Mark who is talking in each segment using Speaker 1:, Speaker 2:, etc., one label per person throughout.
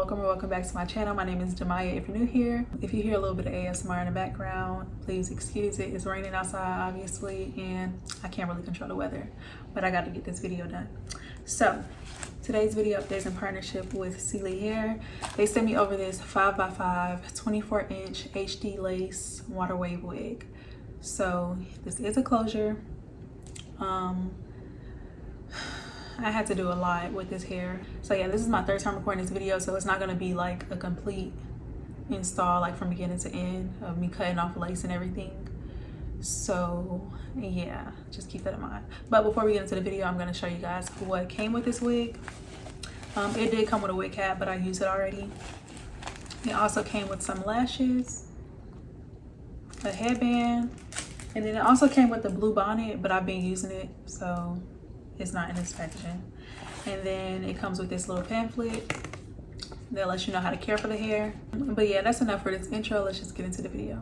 Speaker 1: welcome or welcome back to my channel. My name is Demiya. If you're new here, if you hear a little bit of ASMR in the background, please excuse it. It's raining outside obviously and I can't really control the weather, but I got to get this video done. So today's video update is in partnership with Celie hair. They sent me over this 5x5 24-inch HD lace water wave wig. So this is a closure. I had to do a lot with this hair. So yeah, this is my third time recording this video, so it's not gonna be like a complete install like from beginning to end of me cutting off lace and everything. So yeah, just keep that in mind. But before we get into the video, I'm gonna show you guys what came with this wig. It did come with a wig cap, but I used it already. It also came with some lashes, a headband, and then it also came with the blue bonnet, but I've been using it, so it's not in this packaging. And then it comes with this little pamphlet that lets you know how to care for the hair. But yeah, that's enough for this intro. Let's just get into the video.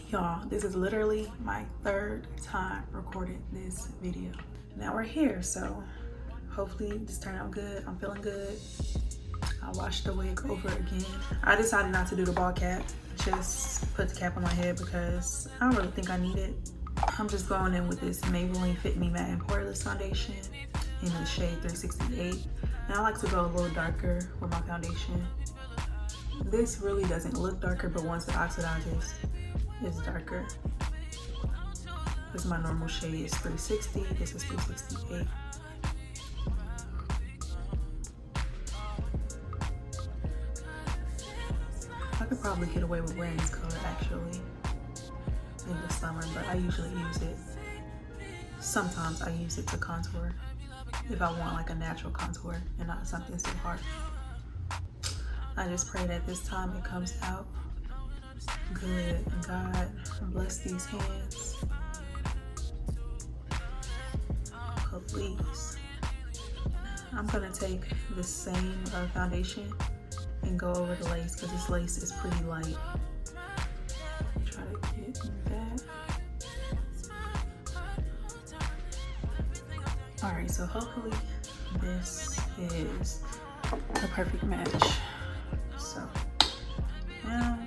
Speaker 1: Y'all, this is literally my third time recording this video. Now we're here, so hopefully this turned out good. I'm feeling good. I washed the wig over again. I decided not to do the ball cap, just put the cap on my head because I don't really think I need it. I'm just going in with this Maybelline Fit Me Matte and Poreless foundation in the shade 368. And I like to go a little darker with my foundation. This really doesn't look darker, but once it oxidizes, it's darker. This is my normal shade is 360, this is 368. I could probably get away with wearing this color actually in the summer, but I usually use it. Sometimes I use it to contour if I want like a natural contour and not something too hard. I just pray that this time it comes out good and God bless these hands. Please. I'm gonna take the same foundation and go over the lace because this lace is pretty light. Try to get that. All right, so hopefully this is a perfect match. So now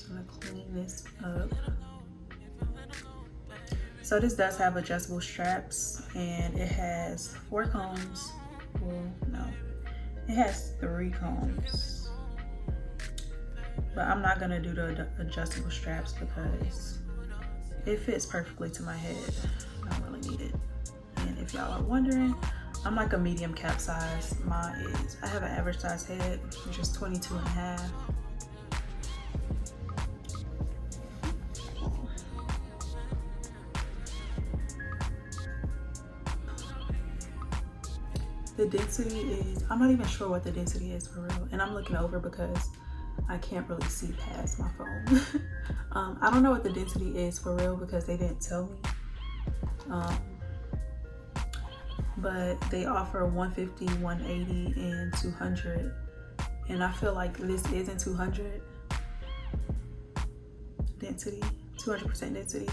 Speaker 1: I'm gonna clean this up. So this does have adjustable straps and it has 4 combs. Well, no, it has 3 combs. But I'm not gonna do the adjustable straps because it fits perfectly to my head. I don't really need it. And if y'all are wondering, I'm like a medium cap size. Mine is, I have an average size head, which is 22.5. The density is, I'm not even sure what the density is for real. And I'm looking over because I can't really see past my phone. I don't know what the density is for real because they didn't tell me. But they offer 150, 180, and 200. And I feel like this isn't 200 density, 200% density.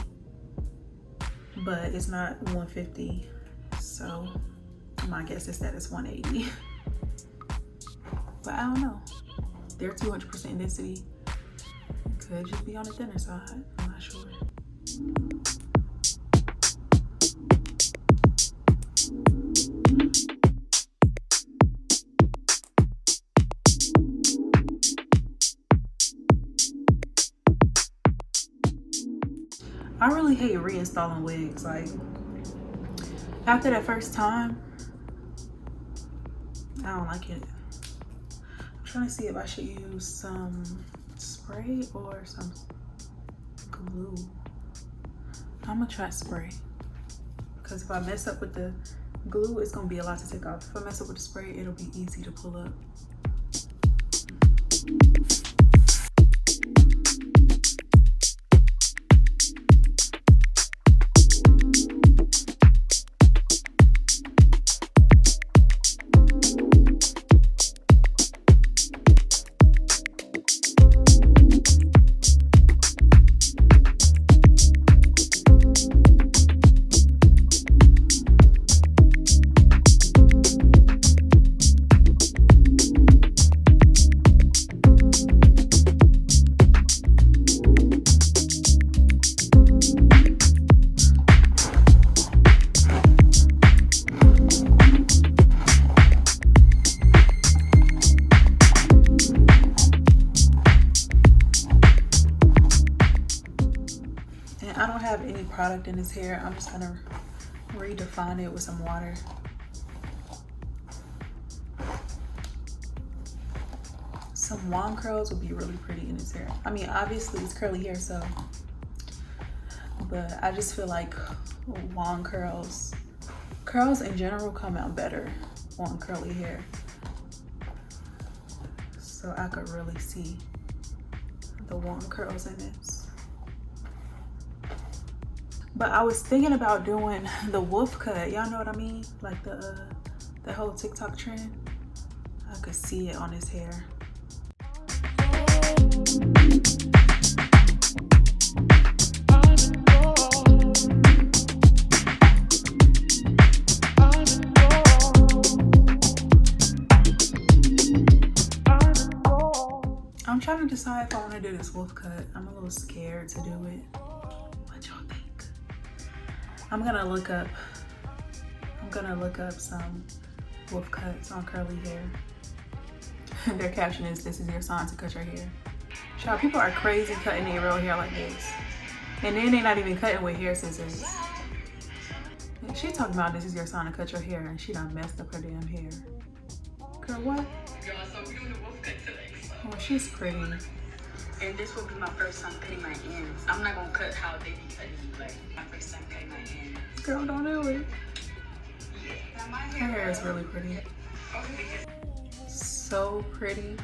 Speaker 1: But it's not 150. So my guess is that it's 180. But I don't know. They're 200% density. Could just be on the thinner side. I'm not sure. I really hate reinstalling wigs. Like after that first time, I don't like it. I'm trying to see if I should use some spray or some glue. I'm gonna try spray because if I mess up with the glue, it's gonna be a lot to take off. If I mess up with the spray, it'll be easy to pull up. don't have any product in his hair, I'm just gonna redefine it with some water. Some wand curls would be really pretty in his hair. I mean, obviously it's curly hair, so, but I just feel like wand curls in general come out better on curly hair. So I could really see the wand curls in this. But I was thinking about doing the wolf cut. Y'all know what I mean? Like the whole TikTok trend. I could see it on his hair. I'm trying to decide if I want to do this wolf cut. I'm a little scared to do it. What y'all think? I'm gonna look up some wolf cuts on curly hair. Their caption is, "This is your sign to cut your hair." Child, people are crazy cutting their real hair like this. And then they're not even cutting with hair scissors. And she talking about this is your sign to cut your hair, and she done messed up her damn hair. Girl, what?
Speaker 2: Y'all, so we doing the wolf cut today.
Speaker 1: Oh, she's pretty.
Speaker 2: And this will be my first time cutting my ends. I'm not gonna cut how they be cutting, like my first time cutting my ends.
Speaker 1: Girl, don't do it.
Speaker 2: Yeah. Now my
Speaker 1: Her hair is really pretty. So pretty.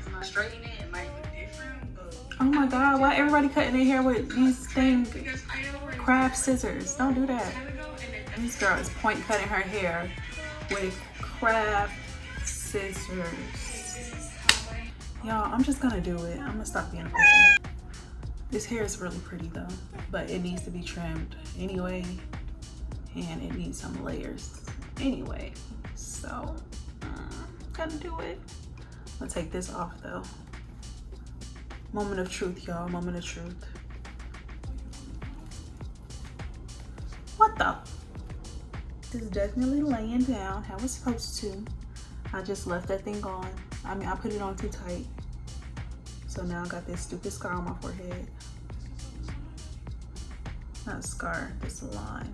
Speaker 2: When I straighten it, it might look different, but...
Speaker 1: Oh my God, why everybody cutting their hair with these craft scissors? Don't do that. This girl is point cutting her hair with craft scissors. Y'all, I'm just gonna do it. I'm gonna stop being a pussy. This hair is really pretty though, but it needs to be trimmed anyway, and it needs some layers anyway. So, gotta do it. I'm gonna take this off though. Moment of truth, y'all. Moment of truth. What the? This is definitely laying down how it's supposed to. I just left that thing on. I mean, I put it on too tight. So now I got this stupid scar on my forehead. Not a scar, this line.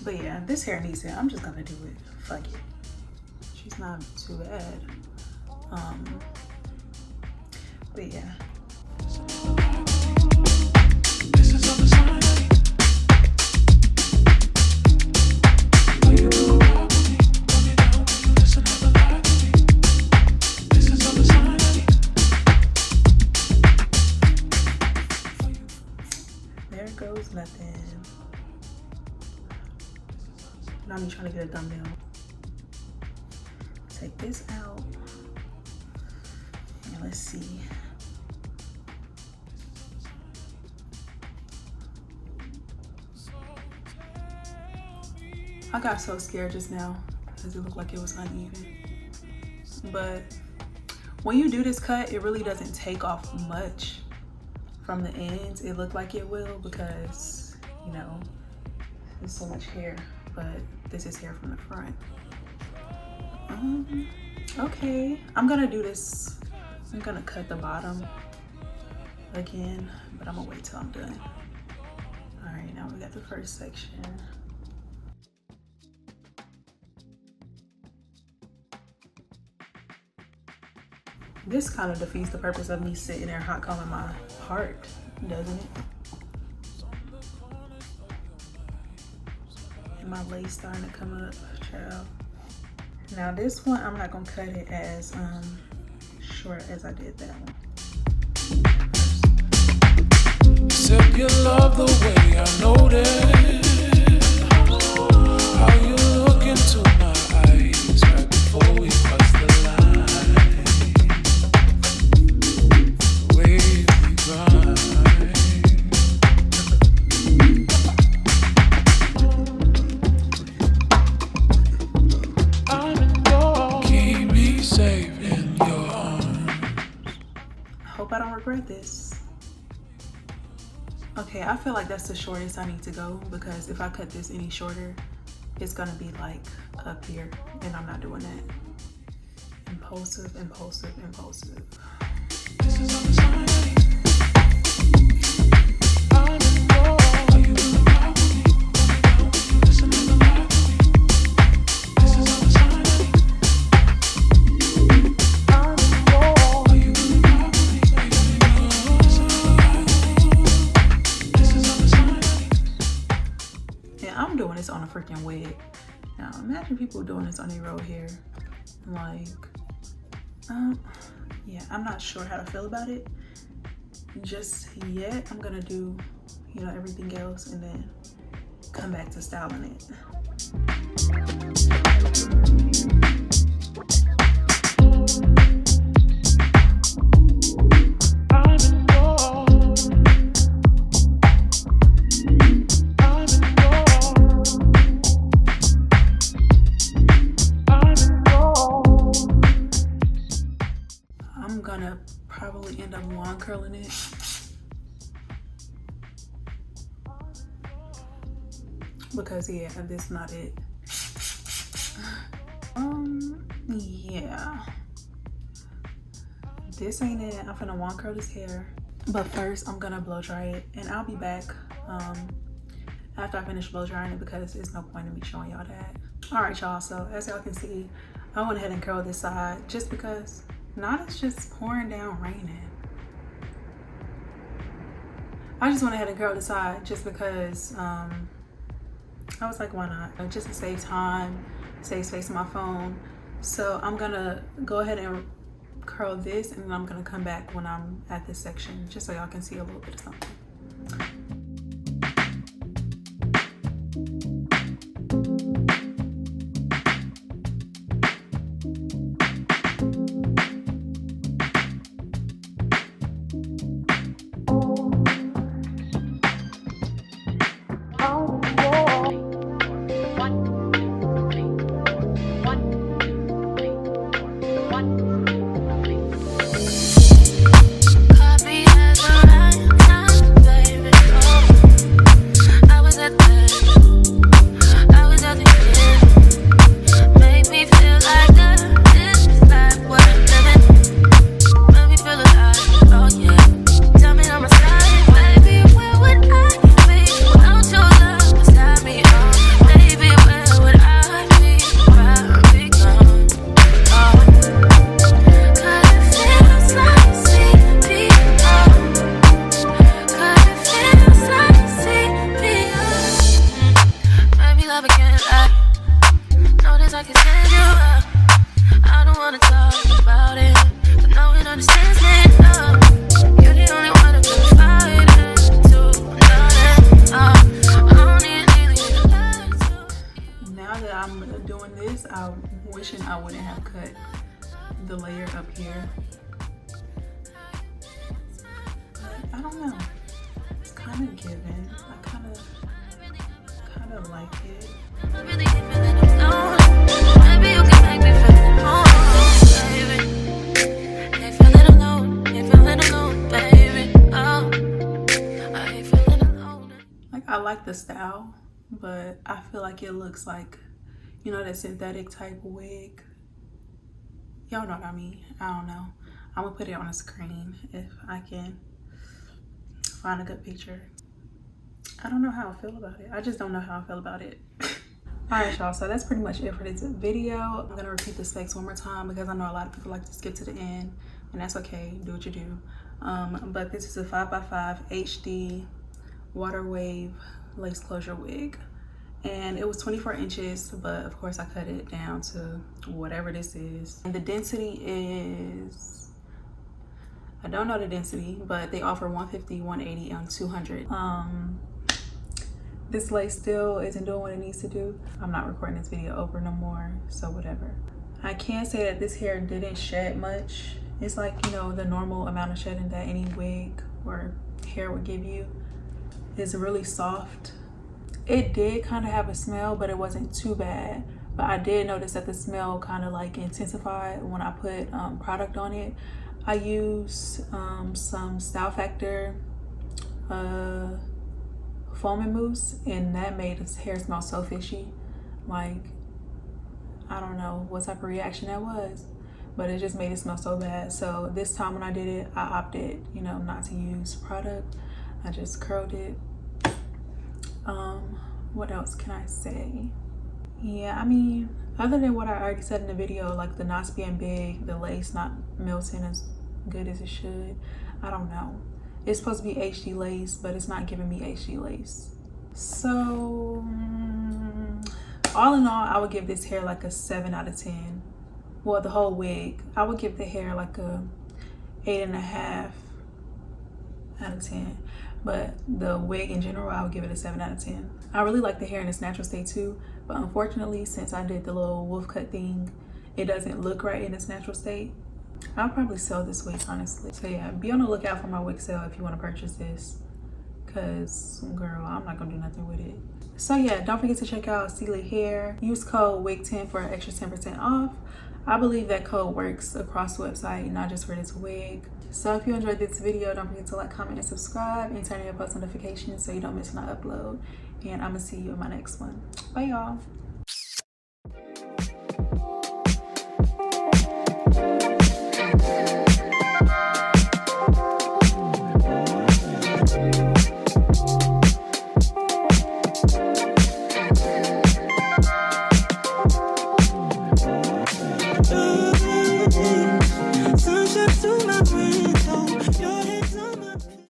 Speaker 1: But yeah, this hair needs it. I'm just gonna do it. Fuck it. She's not too bad. But yeah. There goes nothing. Now I'm trying to get a thumbnail. Take this out. And let's see. I got so scared just now because it looked like it was uneven. But when you do this cut, it really doesn't take off much from the ends. It looked like it will because, you know, there's so much hair, but this is hair from the front. Okay, I'm gonna do this. I'm gonna cut the bottom again, but I'm gonna wait till I'm done. All right, now we got the first section. This kind of defeats the purpose of me sitting there hot combing my heart, doesn't it? And my lace starting to come up, child. Now this one, I'm not gonna cut it as short as I did that one.
Speaker 3: You said you love the way I noticed how you look into my eyes right before we cross the line. The way we grind. Keep me safe in your arms.
Speaker 1: I hope I don't regret this. Okay, I feel like that's the shortest I need to go, because if I cut this any shorter, it's gonna be like up here, and I'm not doing that. Impulsive, impulsive, impulsive.
Speaker 3: This is on the side.
Speaker 1: I'm doing this on a freaking wig. Now imagine people doing this on their real hair. Like, yeah, I'm not sure how to feel about it just yet. I'm gonna do, you know, everything else and then come back to styling it. I'm gonna probably end up wand curling it. Because yeah, this is not it. Yeah. This ain't it. I'm gonna wand curl this hair. But first I'm gonna blow dry it, and I'll be back after I finish blow drying it, because there's no point in me showing y'all that. All right, y'all, so as y'all can see, I went ahead and curled this side just because now it's just pouring down raining. I just went ahead and curled the side just because I was like, why not? Just to save time, save space on my phone. So I'm gonna go ahead and curl this, and then I'm gonna come back when I'm at this section, just so y'all can see a little bit of something. I'm wishing I wouldn't have cut the layer up here. But I don't know. It's kind of given. I kind of like it. Maybe you can make me feel home, baby. Ain't feeling alone, baby. Oh, I ain't feeling alone. Like, I like the style, but I feel like it looks like, you know, that synthetic type of wig. Y'all know what I mean. I don't know. I'm gonna put it on a screen if I can find a good picture. I don't know how I feel about it. I just don't know how I feel about it. All right, y'all, so that's pretty much it for this video. I'm gonna repeat the specs one more time because I know a lot of people like to skip to the end, and that's okay, do what you do. But this is a 5x5 HD water wave lace closure wig. And it was 24 inches, but of course I cut it down to whatever this is. And the density is, I don't know the density, but they offer 150, 180, and 200. This lace still isn't doing what it needs to do. I'm not recording this video over no more, so whatever. I can say that this hair didn't shed much. It's like, you know, the normal amount of shedding that any wig or hair would give you. It's really soft. It did kind of have a smell, but it wasn't too bad. But I did notice that the smell kind of like intensified when I put product on it. I used some Style Factor foaming mousse, and that made his hair smell so fishy. Like, I don't know what type of reaction that was, but it just made it smell so bad. So this time when I did it, I opted, you know, not to use product. I just curled it. What else can I say? Yeah, I mean, other than what I already said in the video, like the knots being big, the lace not melting as good as it should, I don't know. It's supposed to be HD lace, but it's not giving me HD lace. So all in all, I would give this hair like a 7 out of 10. Well, the whole wig, I would give the hair like a 8.5 out of 10. But the wig in general, I would give it a 7 out of 10. I really like the hair in its natural state too, but unfortunately, since I did the little wolf cut thing, it doesn't look right in its natural state. I'll probably sell this wig, honestly. So yeah, be on the lookout for my wig sale if you want to purchase this, because girl, I'm not gonna do nothing with it. So yeah, don't forget to check out Celie hair. Use code WIG10 for an extra 10% off. I believe that code works across the website, not just for this wig. So if you enjoyed this video, don't forget to like, comment, and subscribe, and turn on your post notifications so you don't miss when I upload. And I'm gonna see you in my next one. Bye y'all.